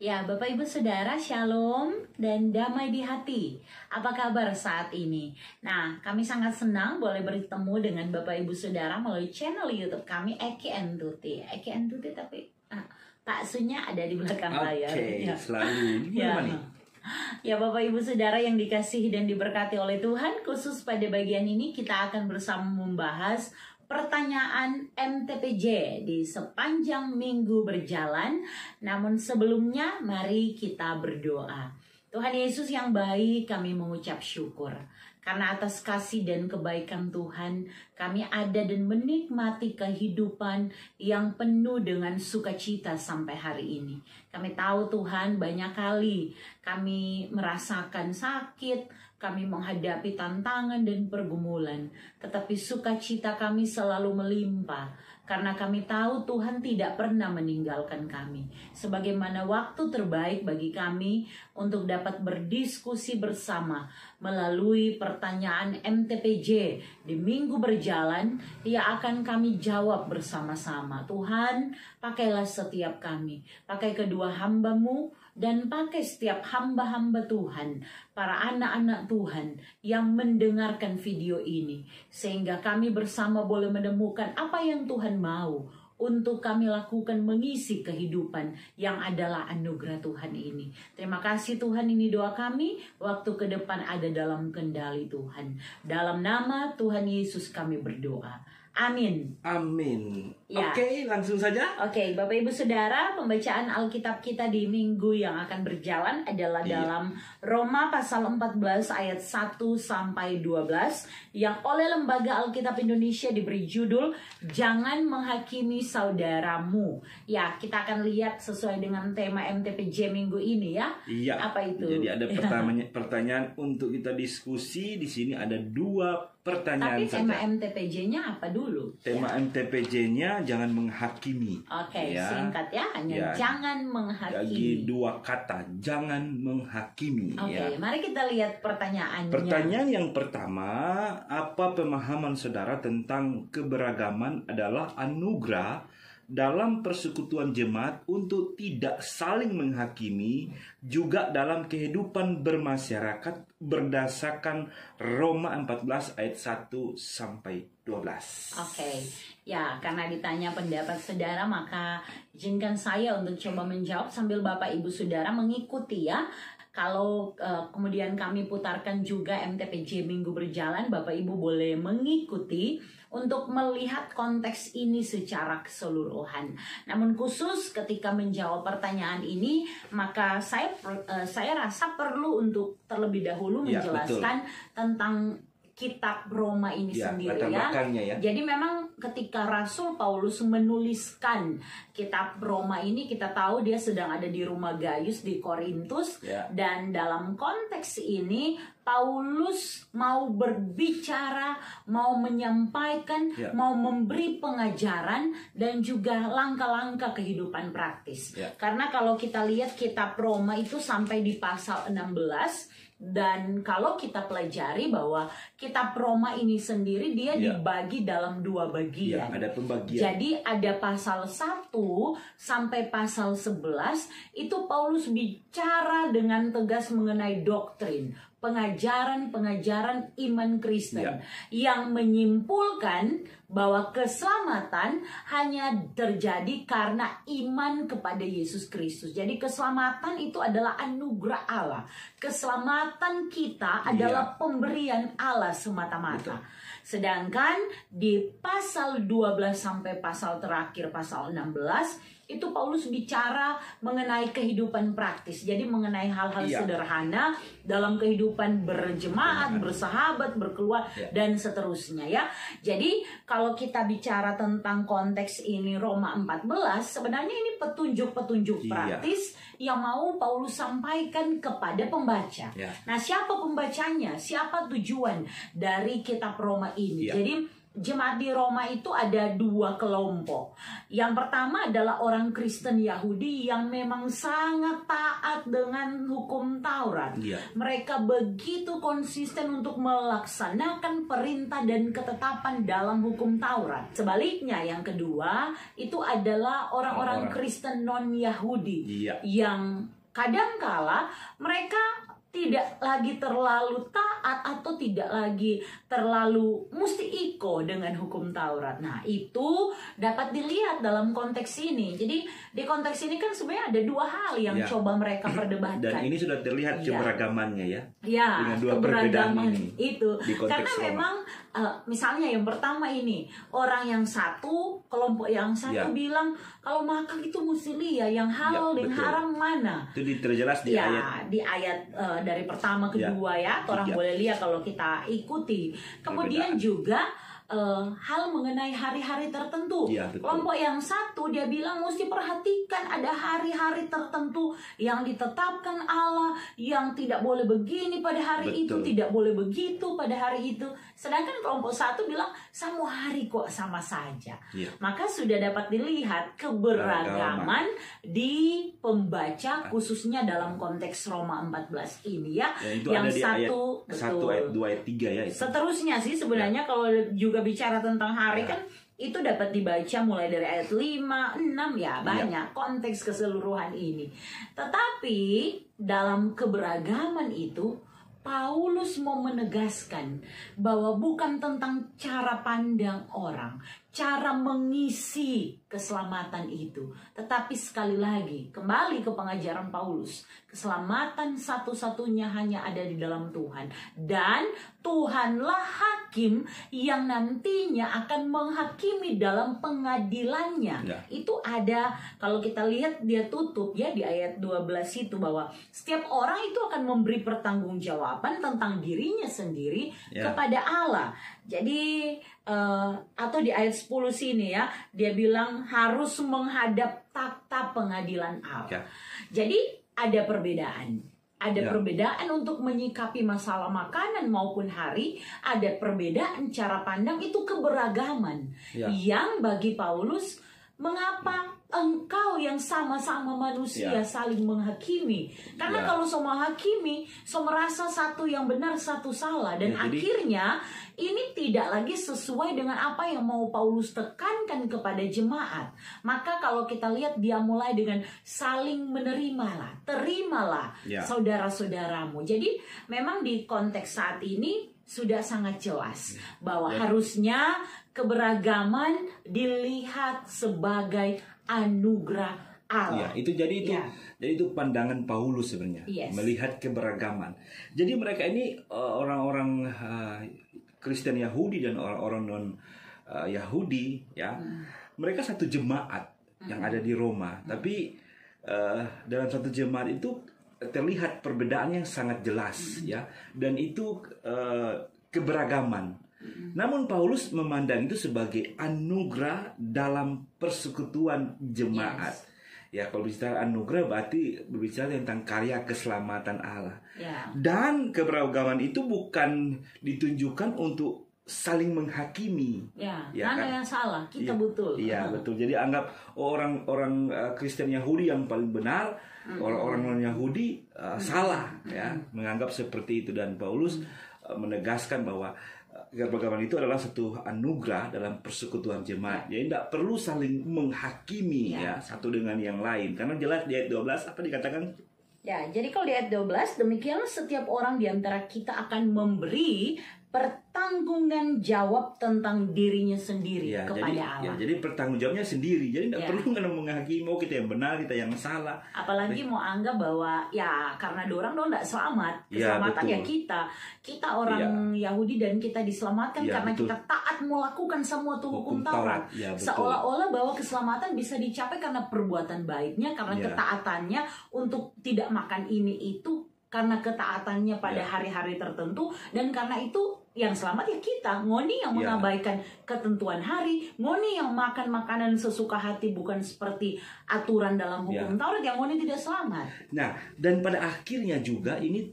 Ya, Bapak Ibu Saudara, Shalom dan damai di hati. Apa kabar saat ini? Nah, kami sangat senang boleh bertemu dengan Bapak Ibu Saudara melalui channel YouTube kami Eki and Tuti. Eki and Tuti tapi Pak Sunya ada di belakang layar. Oke, Ya. selalu. Ya Bapak Ibu Saudara yang dikasihi dan diberkati oleh Tuhan, khusus pada bagian ini kita akan bersama membahas pertanyaan MTPJ di sepanjang minggu berjalan. Namun sebelumnya mari kita berdoa. Tuhan Yesus yang baik, kami mengucap syukur karena atas kasih dan kebaikan Tuhan kami ada dan menikmati kehidupan yang penuh dengan sukacita sampai hari ini. Kami tahu Tuhan banyak kali kami merasakan sakit, kami menghadapi tantangan dan pergumulan, tetapi sukacita kami selalu melimpah karena kami tahu Tuhan tidak pernah meninggalkan kami. Sebagaimana waktu terbaik bagi kami untuk dapat berdiskusi bersama melalui pertanyaan MTPJ di minggu berjalan, ia akan kami jawab bersama-sama. Tuhan, pakailah setiap kami, pakai kedua hamba-Mu, dan pakai setiap hamba-hamba Tuhan, para anak-anak Tuhan yang mendengarkan video ini, sehingga kami bersama boleh menemukan apa yang Tuhan mau untuk kami lakukan mengisi kehidupan yang adalah anugerah Tuhan ini. Terima kasih Tuhan, ini doa kami, waktu ke depan ada dalam kendali Tuhan. Dalam nama Tuhan Yesus kami berdoa. Amin. Amin. Ya. Oke, langsung saja. Oke, Bapak Ibu Saudara, pembacaan Alkitab kita di minggu yang akan berjalan adalah dalam Roma pasal 14 ayat 1 sampai 12 yang oleh Lembaga Alkitab Indonesia diberi judul Jangan Menghakimi Saudaramu. Ya, kita akan lihat sesuai dengan tema MTPJ minggu ini ya. Iya. Apa itu? Jadi ada pertanyaan untuk kita diskusi. Di sini ada dua pertanyaan. Tapi tema saja. MTPJ-nya apa dulu? Tema MTPJ-nya jangan menghakimi. Oke, ya. singkat ya, hanya jangan menghakimi. Lagi dua kata, jangan menghakimi. Oke, mari kita lihat pertanyaannya. Pertanyaan yang pertama, apa pemahaman saudara tentang keberagaman adalah anugerah dalam persekutuan jemaat untuk tidak saling menghakimi, juga dalam kehidupan bermasyarakat berdasarkan Roma 14 ayat 1 sampai 12. Oke, ya karena ditanya pendapat saudara, maka izinkan saya untuk coba menjawab sambil Bapak Ibu Saudara mengikuti ya. Kalau kemudian kami putarkan juga MTPJ minggu berjalan, Bapak Ibu boleh mengikuti untuk melihat konteks ini secara keseluruhan. Namun khusus ketika menjawab pertanyaan ini, maka saya rasa perlu untuk terlebih dahulu menjelaskan tentang kitab Roma ini sendiri ya. Jadi memang ketika Rasul Paulus menuliskan kitab Roma ini, kita tahu dia sedang ada di rumah Gaius di Korintus, dan dalam konteks ini Paulus mau berbicara, mau menyampaikan, mau memberi pengajaran dan juga langkah-langkah kehidupan praktis. Karena kalau kita lihat kitab Roma itu sampai di pasal 16, dan kalau kita pelajari bahwa kitab Roma ini sendiri dia dibagi dalam dua bagian. Ada pembagian. Jadi ada pasal 1 sampai pasal 11 itu Paulus bicara dengan tegas mengenai doktrin, pengajaran-pengajaran iman Kristen yang menyimpulkan bahwa keselamatan hanya terjadi karena iman kepada Yesus Kristus. Jadi keselamatan itu adalah anugerah Allah. Keselamatan kita adalah pemberian Allah semata-mata. Sedangkan di pasal 12 sampai pasal terakhir pasal 16 itu Paulus bicara mengenai kehidupan praktis. Jadi mengenai hal-hal sederhana dalam kehidupan berjemaat, bersahabat, berkeluarga dan seterusnya ya. Jadi kalau kita bicara tentang konteks ini Roma 14, sebenarnya ini petunjuk-petunjuk praktis yang mau Paulus sampaikan kepada pembaca. Nah, siapa pembacanya? Siapa tujuan dari kitab Roma ini? Jadi jemaat di Roma itu ada dua kelompok. Yang pertama adalah orang Kristen Yahudi yang memang sangat taat dengan hukum Taurat. Iya. Mereka begitu konsisten untuk melaksanakan perintah dan ketetapan dalam hukum Taurat. Sebaliknya yang kedua itu adalah orang-orang Kristen non-Yahudi. Iya. Yang kadangkala mereka tidak lagi terlalu taat atau tidak lagi terlalu mesti iko dengan hukum Taurat. Nah, itu dapat dilihat dalam konteks ini. Jadi di konteks ini kan sebenarnya ada dua hal yang coba mereka perdebatkan. Dan ini sudah terlihat keberagamannya ya. Ya, dengan dua perbedaan ini. Itu. Karena Roma. memang misalnya yang pertama ini, orang yang satu, kelompok yang satu bilang kalau makan itu mesti lihat yang halal dan haram mana. Itu terjelas di ayat. Di ayat dari pertama kedua orang boleh lihat kalau kita ikuti. Kemudian juga hal mengenai hari-hari tertentu. Kelompok yang satu dia bilang mesti perhatikan ada hari-hari tertentu yang ditetapkan Allah, yang tidak boleh begini pada hari itu, tidak boleh begitu pada hari itu. Sedangkan kelompok satu bilang semua hari kok sama saja. Maka sudah dapat dilihat keberagaman di pembaca khususnya dalam konteks Roma 14 ini itu yang ada di satu ayat 1, ayat 2, ayat 3 ya. Itu. Seterusnya sih sebenarnya kalau juga bicara tentang hari kan itu dapat dibaca mulai dari ayat 5, 6 banyak konteks keseluruhan ini. Tetapi dalam keberagaman itu Paulus mau menegaskan bahwa bukan tentang cara pandang orang, cara mengisi keselamatan itu. Tetapi sekali lagi, kembali ke pengajaran Paulus, keselamatan satu-satunya hanya ada di dalam Tuhan. Dan Tuhanlah hakim yang nantinya akan menghakimi dalam pengadilannya. Itu ada, kalau kita lihat dia tutup di ayat 12 itu bahwa setiap orang itu akan memberi pertanggungjawaban tentang dirinya sendiri kepada Allah. Jadi atau di ayat 10 sini dia bilang harus menghadap takhta pengadilan Allah. Jadi ada perbedaan. Ada perbedaan untuk menyikapi masalah makanan maupun hari. Ada perbedaan cara pandang, itu keberagaman. Yang bagi Paulus, mengapa engkau yang sama-sama manusia saling menghakimi? Karena kalau semua hakimi, semua merasa satu yang benar, satu salah. Dan akhirnya ini tidak lagi sesuai dengan apa yang mau Paulus tekankan kepada jemaat. Maka kalau kita lihat dia mulai dengan saling menerimalah, terimalah saudara-saudaramu. Jadi memang di konteks saat ini sudah sangat jelas bahwa harusnya keberagaman dilihat sebagai anugerah Allah. Itu jadi itu pandangan Paulus sebenarnya, melihat keberagaman. Jadi mereka ini orang-orang Kristen Yahudi dan orang-orang non Yahudi mereka satu jemaat yang ada di Roma. Tapi dalam satu jemaat itu terlihat perbedaan yang sangat jelas dan itu keberagaman. Namun Paulus memandang itu sebagai anugerah dalam persekutuan jemaat. Kalau bicara anugerah berarti berbicara tentang karya keselamatan Allah. Dan keberagaman itu bukan ditunjukkan untuk saling menghakimi. Mana yang salah? Kita betul. Betul. Jadi anggap orang Kristen Yahudi yang paling benar, orang non Yahudi salah menganggap seperti itu. Dan Paulus menegaskan bahwa keberagaman itu adalah satu anugerah dalam persekutuan jemaat. Jadi tidak perlu saling menghakimi satu dengan yang lain. Karena jelas di ayat 12 apa dikatakan? Jadi kalau di ayat 12, demikianlah setiap orang di antara kita akan memberi pertanggungan jawab tentang dirinya sendiri kepada Allah. Jadi pertanggungjawabnya sendiri. Jadi tidak perlu menghakimi, kita yang benar, kita yang salah. Apalagi mau anggap bahwa karena dorang tidak selamat, keselamatan kita orang Yahudi dan kita diselamatkan karena kita taat melakukan semua hukum Taurat. Seolah-olah bahwa keselamatan bisa dicapai karena perbuatan baiknya, karena ketaatannya untuk tidak makan ini itu, karena ketaatannya pada hari-hari tertentu, dan karena itu yang selamat kita. Ngoni yang mengabaikan ketentuan hari, ngoni yang makan makanan sesuka hati bukan seperti aturan dalam hukum Taurat, yang ngoni tidak selamat. Nah, dan pada akhirnya juga ini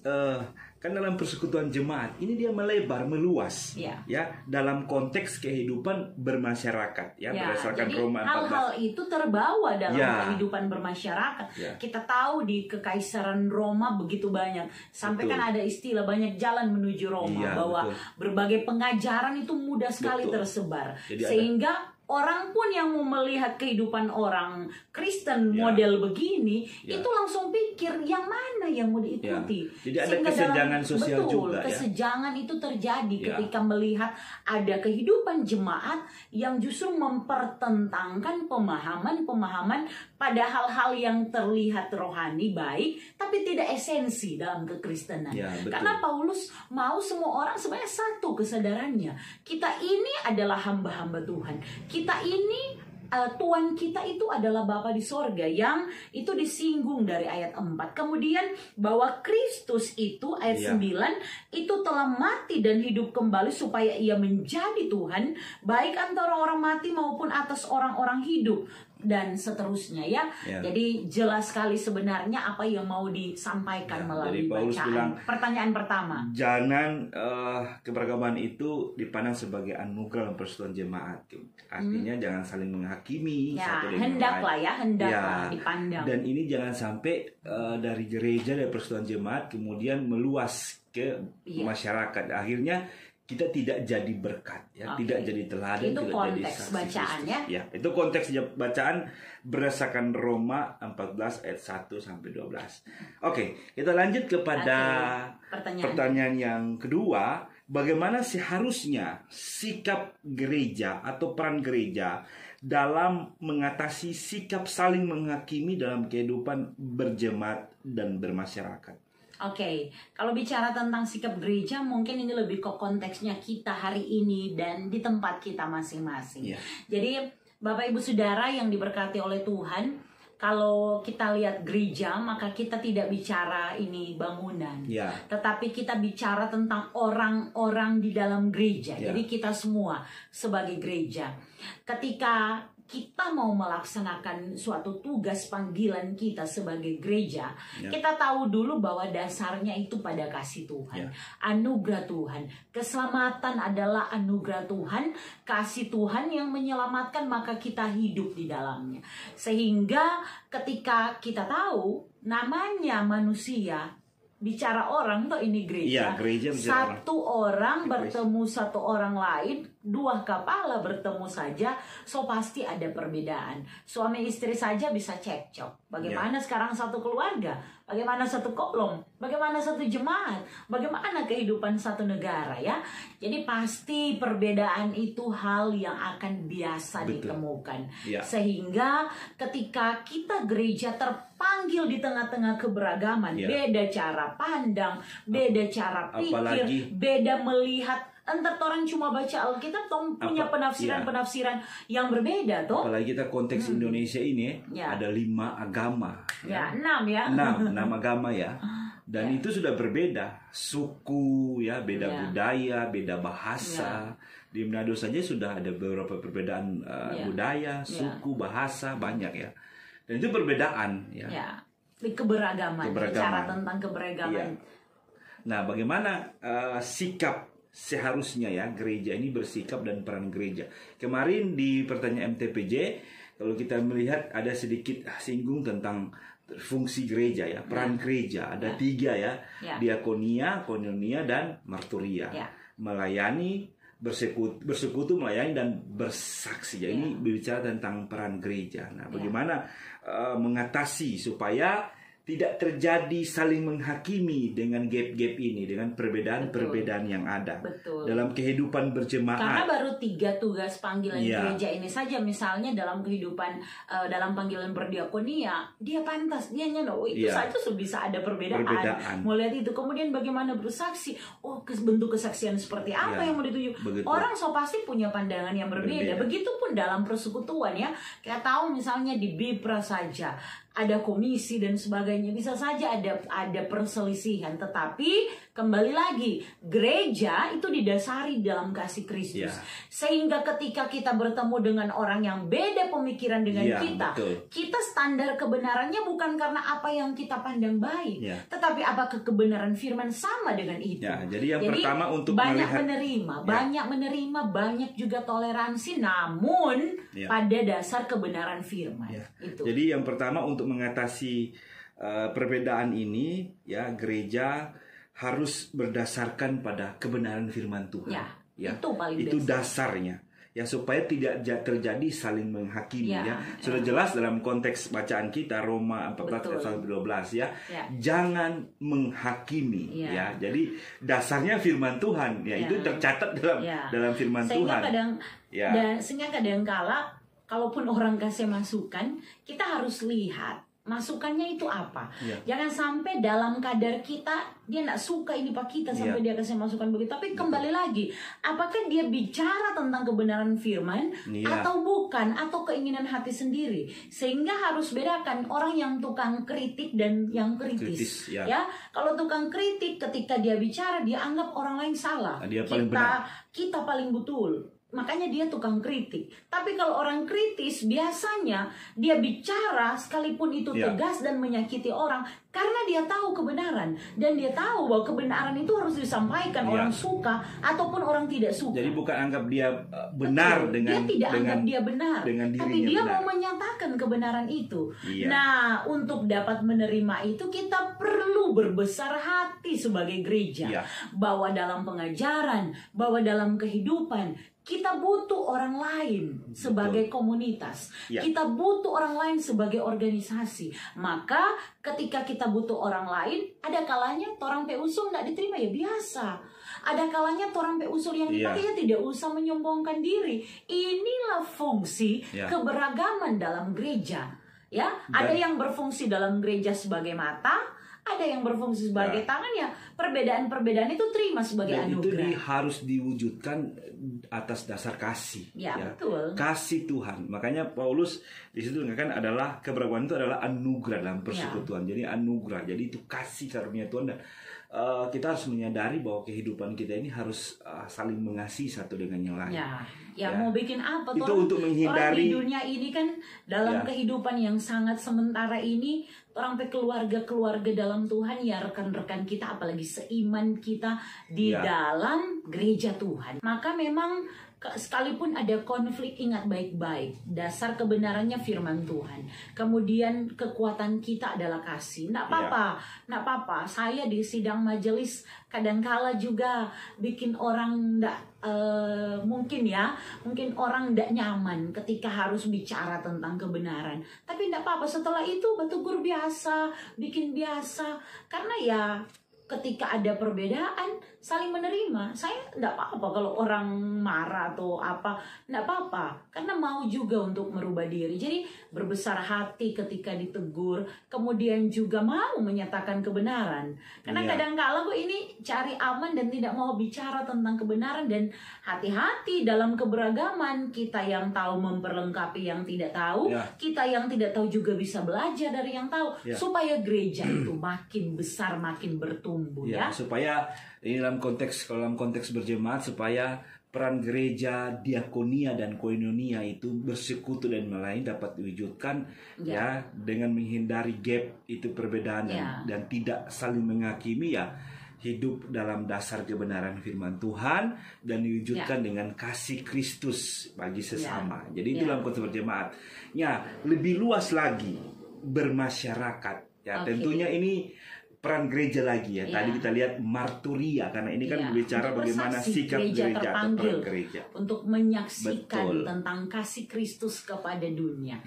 kan dalam persekutuan jemaat ini dia melebar, meluas, ya dalam konteks kehidupan bermasyarakat, ya berdasarkan jadi Roma 14. Hal-hal itu terbawa dalam kehidupan bermasyarakat. Kita tahu di Kekaisaran Roma begitu banyak, sampai kan ada istilah banyak jalan menuju Roma, bahwa berbagai pengajaran itu mudah sekali tersebar, jadi sehingga orang pun yang mau melihat kehidupan orang Kristen model begini, itu langsung pikir yang mana yang mau diikuti. Jadi ada kesenjangan sosial juga. Kesenjangan itu terjadi ketika melihat ada kehidupan jemaat yang justru mempertentangkan pemahaman pada hal-hal yang terlihat rohani baik, tapi tidak esensi dalam kekristenan. Karena Paulus mau semua orang sebenarnya satu kesadarannya. Kita ini adalah hamba-hamba Tuhan. Kita ini Tuhan kita itu adalah Bapa di sorga, yang itu disinggung dari ayat 4. Kemudian bahwa Kristus itu ayat 9 itu telah mati dan hidup kembali supaya ia menjadi Tuhan baik antara orang mati maupun atas orang-orang hidup, dan seterusnya Jadi jelas sekali sebenarnya apa yang mau disampaikan melalui bacaan. Pertanyaan pertama, jangan keberagaman itu dipandang sebagai anugerah dalam persekutuan jemaat. Artinya jangan saling menghakimi satu dengan lain. Hendaklah dipandang. Dan ini jangan sampai dari gereja, dari persekutuan jemaat kemudian meluas ke masyarakat. Akhirnya kita tidak jadi berkat, tidak jadi teladan, itu tidak konteks jadi bacaan itu konteks bacaan berdasarkan Roma 14 ayat 1 sampai 12. Oke, kita lanjut kepada pertanyaan yang kedua. Bagaimana seharusnya sikap gereja atau peran gereja dalam mengatasi sikap saling menghakimi dalam kehidupan berjemaat dan bermasyarakat? Kalau bicara tentang sikap gereja, mungkin ini lebih ke konteksnya kita hari ini dan di tempat kita masing-masing. Jadi Bapak Ibu Saudara yang diberkati oleh Tuhan, kalau kita lihat gereja, maka kita tidak bicara ini bangunan, tetapi kita bicara tentang orang-orang di dalam gereja. Jadi kita semua sebagai gereja, ketika kita mau melaksanakan suatu tugas panggilan kita sebagai gereja, kita tahu dulu bahwa dasarnya itu pada kasih Tuhan, anugerah Tuhan. Keselamatan adalah anugerah Tuhan, kasih Tuhan yang menyelamatkan, maka kita hidup di dalamnya. Sehingga ketika kita tahu namanya manusia, bicara orang tuh ini gereja, satu orang bertemu satu orang lain, dua kepala bertemu saja, so pasti ada perbedaan. Suami istri saja bisa cekcok. Bagaimana sekarang satu keluarga? Bagaimana satu kolom? Bagaimana satu jemaat? Bagaimana kehidupan satu negara Jadi pasti perbedaan itu hal yang akan biasa ditemukan. Sehingga ketika kita gereja terpanggil di tengah-tengah keberagaman, beda cara pandang, beda cara pikir, beda melihat. Entar orang cuma baca Alkitab, punya penafsiran-penafsiran yang berbeda toh. Apalagi kita konteks Indonesia ini ada 5 agama. 6 6 agama Dan itu sudah berbeda suku beda budaya, beda bahasa. Di Manado saja sudah ada beberapa perbedaan budaya, suku, bahasa, banyak Dan itu perbedaan Di keberagaman. Bicara tentang keberagaman. Nah, bagaimana sikap seharusnya gereja ini bersikap dan peran gereja. Kemarin di pertanyaan MTPJ, kalau kita melihat ada sedikit singgung tentang fungsi gereja peran gereja ada 3 diakonia, koinonia, dan marturia. Melayani, bersekutu, melayani, dan bersaksi. Ini berbicara tentang peran gereja. Nah, bagaimana mengatasi supaya tidak terjadi saling menghakimi dengan gap-gap ini, dengan perbedaan-perbedaan yang ada dalam kehidupan berjemaat. Karena baru 3 tugas panggilan gereja ini saja, misalnya dalam kehidupan dalam panggilan berdiakonia, dia pantas, dia itu saja bisa ada perbedaan. Mau lihat itu, kemudian bagaimana bersaksi, bentuk kesaksian seperti apa yang mau dituju. Orang pasti punya pandangan yang berbeda. Begitupun dalam persekutuan kita tahu misalnya di Bipra saja ada komisi dan sebagainya, bisa saja ada perselisihan, tetapi Kembali lagi, gereja itu didasari dalam kasih Kristus. Sehingga ketika kita bertemu dengan orang yang beda pemikiran dengan kita, kita standar kebenarannya bukan karena apa yang kita pandang baik, tetapi apakah kebenaran firman sama dengan itu. Jadi pertama untuk banyak menerima, banyak juga toleransi, namun pada dasar kebenaran firman. Itu. Jadi yang pertama untuk mengatasi perbedaan ini, gereja harus berdasarkan pada kebenaran firman Tuhan. Itu dasarnya. Supaya tidak terjadi saling menghakimi. Sudah jelas dalam konteks bacaan kita Roma 14:12 jangan menghakimi. Jadi dasarnya firman Tuhan. Itu tercatat dalam firman Tuhan. Sehingga kadang-kala kalaupun orang kasih masukan, kita harus lihat masukannya itu apa. Jangan sampai dalam kadar kita dia tidak suka ini Pak kita sampai dia kasih masukan begitu. Tapi kembali lagi, apakah dia bicara tentang kebenaran firman atau bukan, atau keinginan hati sendiri. Sehingga harus bedakan orang yang tukang kritik dan yang kritis. Kalau tukang kritik ketika dia bicara dia anggap orang lain salah. Kita paling betul. Makanya dia tukang kritik. Tapi kalau orang kritis biasanya dia bicara sekalipun itu tegas dan menyakiti orang, karena dia tahu kebenaran dan dia tahu bahwa kebenaran itu harus disampaikan orang suka ataupun orang tidak suka. Jadi bukan anggap dia benar dengan dia tidak anggap dia benar, tapi dia mau menyatakan kebenaran itu. Nah, untuk dapat menerima itu kita perlu berbesar hati sebagai gereja, bahwa dalam pengajaran, bahwa dalam kehidupan kita butuh orang lain sebagai komunitas. Kita butuh orang lain sebagai organisasi. Maka ketika kita butuh orang lain, ada kalanya torang pe usul tidak diterima biasa. Ada kalanya torang pe usul yang dipakai tidak usah menyombongkan diri. Inilah fungsi keberagaman dalam gereja. Ada yang berfungsi dalam gereja sebagai mata, ada yang berfungsi sebagai tangan. Perbedaan-perbedaan itu terima sebagai anugerah. Itu harus diwujudkan atas dasar kasih. Betul. Kasih Tuhan. Makanya Paulus di situ mengatakan adalah keberagaman itu adalah anugerah dalam persekutuan. Jadi anugerah. Jadi itu kasih karunia Tuhan. Dan kita harus menyadari bahwa kehidupan kita ini harus saling mengasihi satu dengan yang lain. Mau bikin apa? Itu untuk menghindari orang di dunia ini kan dalam kehidupan yang sangat sementara ini, orang keluarga dalam Tuhan, rekan-rekan kita, apalagi seiman kita di dalam gereja Tuhan. Maka memang sekalipun ada konflik, ingat baik-baik, dasar kebenarannya firman Tuhan. Kemudian kekuatan kita adalah kasih. Nggak apa-apa. Saya di sidang majelis kadangkala juga bikin orang mungkin orang tidak nyaman ketika harus bicara tentang kebenaran. Tapi tidak apa-apa, setelah itu tegur biasa, bikin biasa. Karena ketika ada perbedaan, saling menerima. Saya tidak apa-apa kalau orang marah atau apa, tidak apa-apa. Karena mau juga untuk merubah diri. Jadi berbesar hati ketika ditegur, kemudian juga mau menyatakan kebenaran. Karena kadang-kala ini cari aman dan tidak mau bicara tentang kebenaran. Dan hati-hati dalam keberagaman, kita yang tahu memperlengkapi yang tidak tahu, kita yang tidak tahu juga bisa belajar dari yang tahu, supaya gereja itu makin besar, makin bertumbuh. Supaya ini dalam konteks berjemaat, supaya peran gereja, diakonia dan koinonia itu bersekutu dan lain dapat diwujudkan dengan menghindari gap itu perbedaan dan tidak saling menghakimi, hidup dalam dasar kebenaran firman Tuhan dan diwujudkan dengan kasih Kristus bagi sesama. Jadi itu dalam konteks berjemaat. Lebih luas lagi bermasyarakat. Tentunya ini peran gereja lagi Tadi kita lihat marturia, karena ini kan berbicara bagaimana sikap gereja atau peran gereja untuk menyaksikan tentang kasih Kristus kepada dunia.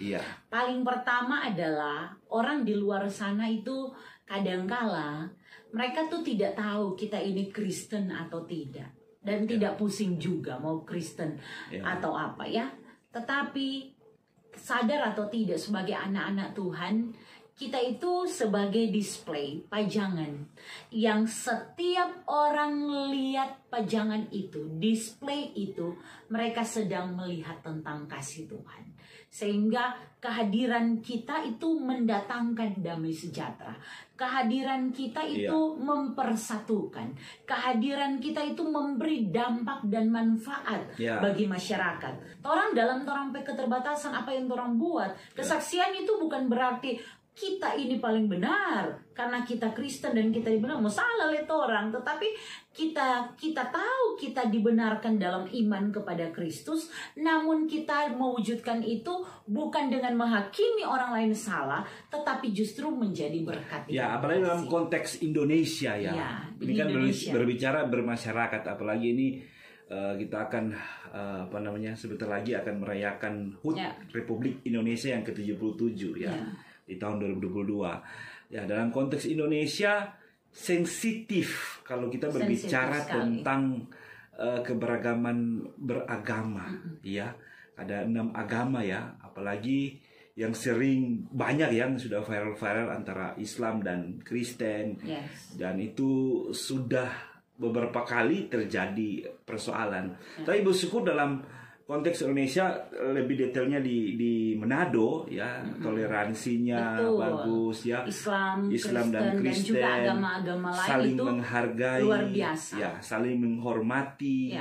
Paling pertama adalah orang di luar sana itu kadangkala mereka tuh tidak tahu kita ini Kristen atau tidak, dan tidak pusing juga mau Kristen atau apa Tetapi sadar atau tidak, sebagai anak-anak Tuhan, kita itu sebagai display, pajangan, yang setiap orang lihat pajangan itu, display itu, mereka sedang melihat tentang kasih Tuhan. Sehingga kehadiran kita itu mendatangkan damai sejahtera. Kehadiran kita itu mempersatukan. Kehadiran kita itu memberi dampak dan manfaat bagi masyarakat. Orang dalam torang keterbatasan apa yang orang buat, kesaksian itu bukan berarti kita ini paling benar karena kita Kristen dan kita dibenarkan, mau salah lihat orang, tetapi kita tahu kita dibenarkan dalam iman kepada Kristus, namun kita mewujudkan itu bukan dengan menghakimi orang lain salah, tetapi justru menjadi berkat. Ya, apalagi dalam konteks Indonesia ya. Ini kan berbicara bermasyarakat, apalagi ini kita akan sebentar lagi akan merayakan HUT Republik Indonesia yang ke-77 ya. Di tahun 2022. Ya, dalam konteks Indonesia sensitif kalau kita berbicara tentang keberagaman beragama ya. Ada 6 agama ya, apalagi yang sering banyak yang sudah viral-viral antara Islam dan Kristen. Dan itu sudah beberapa kali terjadi persoalan. Tapi bersyukur dalam konteks Indonesia lebih detailnya di Manado ya, toleransinya bagus ya, Islam dan Kristen juga agama-agama lain saling itu menghargai, luar biasa. Ya, saling menghormati.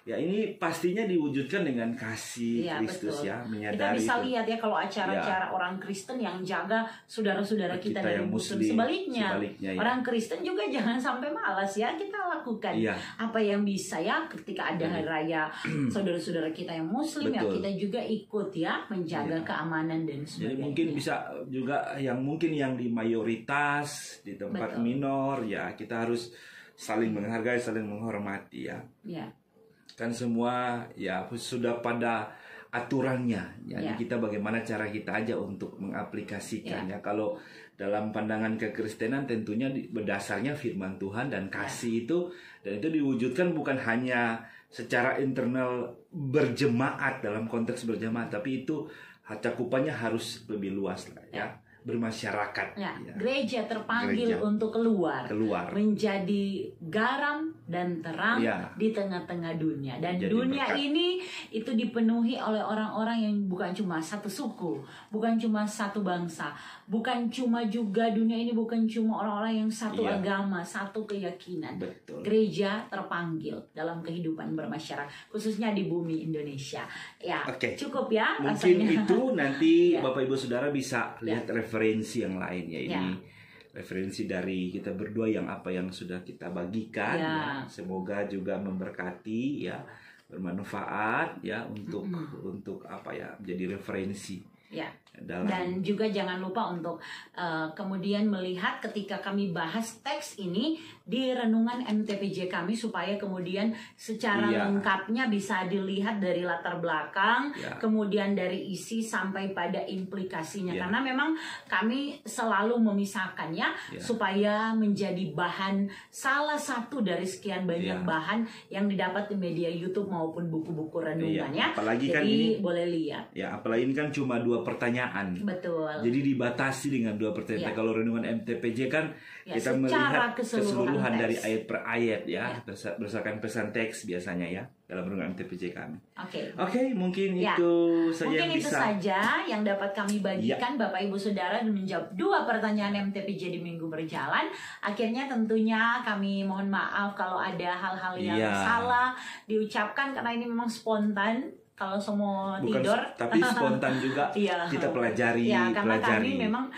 Ya, ini pastinya diwujudkan dengan kasih Kristus ya, menyadari. Kita bisa lihat ya kalau acara-acara orang Kristen yang jaga saudara-saudara kita dari Muslim. Sebaliknya orang Kristen juga jangan sampai malas ya, kita lakukan apa yang bisa ya, ketika ada hari raya saudara-saudara kita yang Muslim ya, kita juga ikut ya menjaga keamanan dan sebagainya. Jadi mungkin bisa juga yang di mayoritas, di tempat minor ya, kita harus saling menghargai, saling menghormati ya. Kan semua ya sudah pada aturannya. Jadi kita bagaimana cara kita aja untuk mengaplikasikan ya. Kalau dalam pandangan kekristenan tentunya berdasarnya firman Tuhan dan kasih itu, dan itu diwujudkan bukan hanya secara internal berjemaat dalam konteks berjemaat, tapi itu cakupannya harus lebih luas lah ya. Bermasyarakat. Gereja terpanggil untuk keluar, menjadi garam dan terang di tengah-tengah dunia. Dan jadi dunia berkat. Ini itu dipenuhi oleh orang-orang yang bukan cuma satu suku, bukan cuma satu bangsa, bukan cuma juga dunia ini bukan cuma orang-orang yang satu agama, satu keyakinan. Betul. Gereja terpanggil dalam kehidupan bermasyarakat, khususnya di bumi Indonesia. Ya, cukup ya. Mungkin rasanya. Itu nanti Bapak Ibu Saudara bisa lihat referensi yang lain ya ini. Referensi dari kita berdua yang apa yang sudah kita bagikan ya. Semoga juga memberkati ya, bermanfaat ya untuk apa ya, menjadi referensi. Dan juga jangan lupa untuk kemudian melihat ketika kami bahas teks ini di renungan MTPJ kami, supaya kemudian secara lengkapnya bisa dilihat dari latar belakang, kemudian dari isi sampai pada implikasinya. Karena memang kami selalu memisahkannya supaya menjadi bahan, salah satu dari sekian banyak bahan yang didapat di media YouTube maupun buku-buku renungan ya. Apalagi jadi kan ini, boleh lihat. Ya, apalagi ini kan cuma 2 pertanyaan. Betul. Jadi dibatasi dengan 2 pertanyaan. Kalau renungan MTPJ kan kita melihat keseluruhan dari ayat per ayat ya, berdasarkan pesan teks biasanya ya dalam renungan MTPJ kami. Oke, mungkin itu saja mungkin yang itu saja yang dapat kami bagikan Bapak Ibu Saudara, dan menjawab 2 pertanyaan MTPJ di minggu berjalan. Akhirnya tentunya kami mohon maaf kalau ada hal-hal yang salah diucapkan, karena ini memang spontan. Kalau semua tidur, tapi spontan juga kita pelajari. Karena kami memang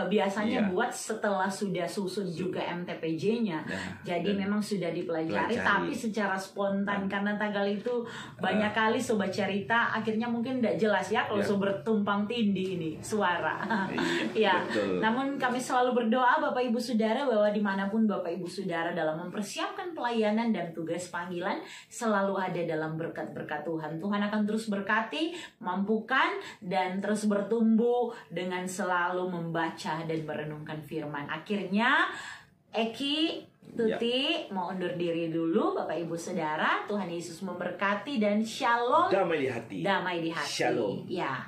biasanya buat setelah sudah susun juga MTPJ-nya. Jadi memang sudah dipelajari, tapi secara spontan karena tanggal itu banyak kali sobat cerita, akhirnya mungkin tidak jelas ya kalau sobat tumpang tindih ini suara. Namun kami selalu berdoa Bapak Ibu Saudara bahwa dimanapun Bapak Ibu Saudara dalam mempersiapkan pelayanan dan tugas panggilan, selalu ada dalam berkat-berkat Tuhan. Tuhan akan terus berkati, mampukan, dan terus bertumbuh dengan selalu membaca dan merenungkan firman. Akhirnya Eki, Tuti mau undur diri dulu Bapak Ibu Saudara. Tuhan Yesus memberkati dan shalom. Damai di hati. Damai di hati. Shalom. Ya.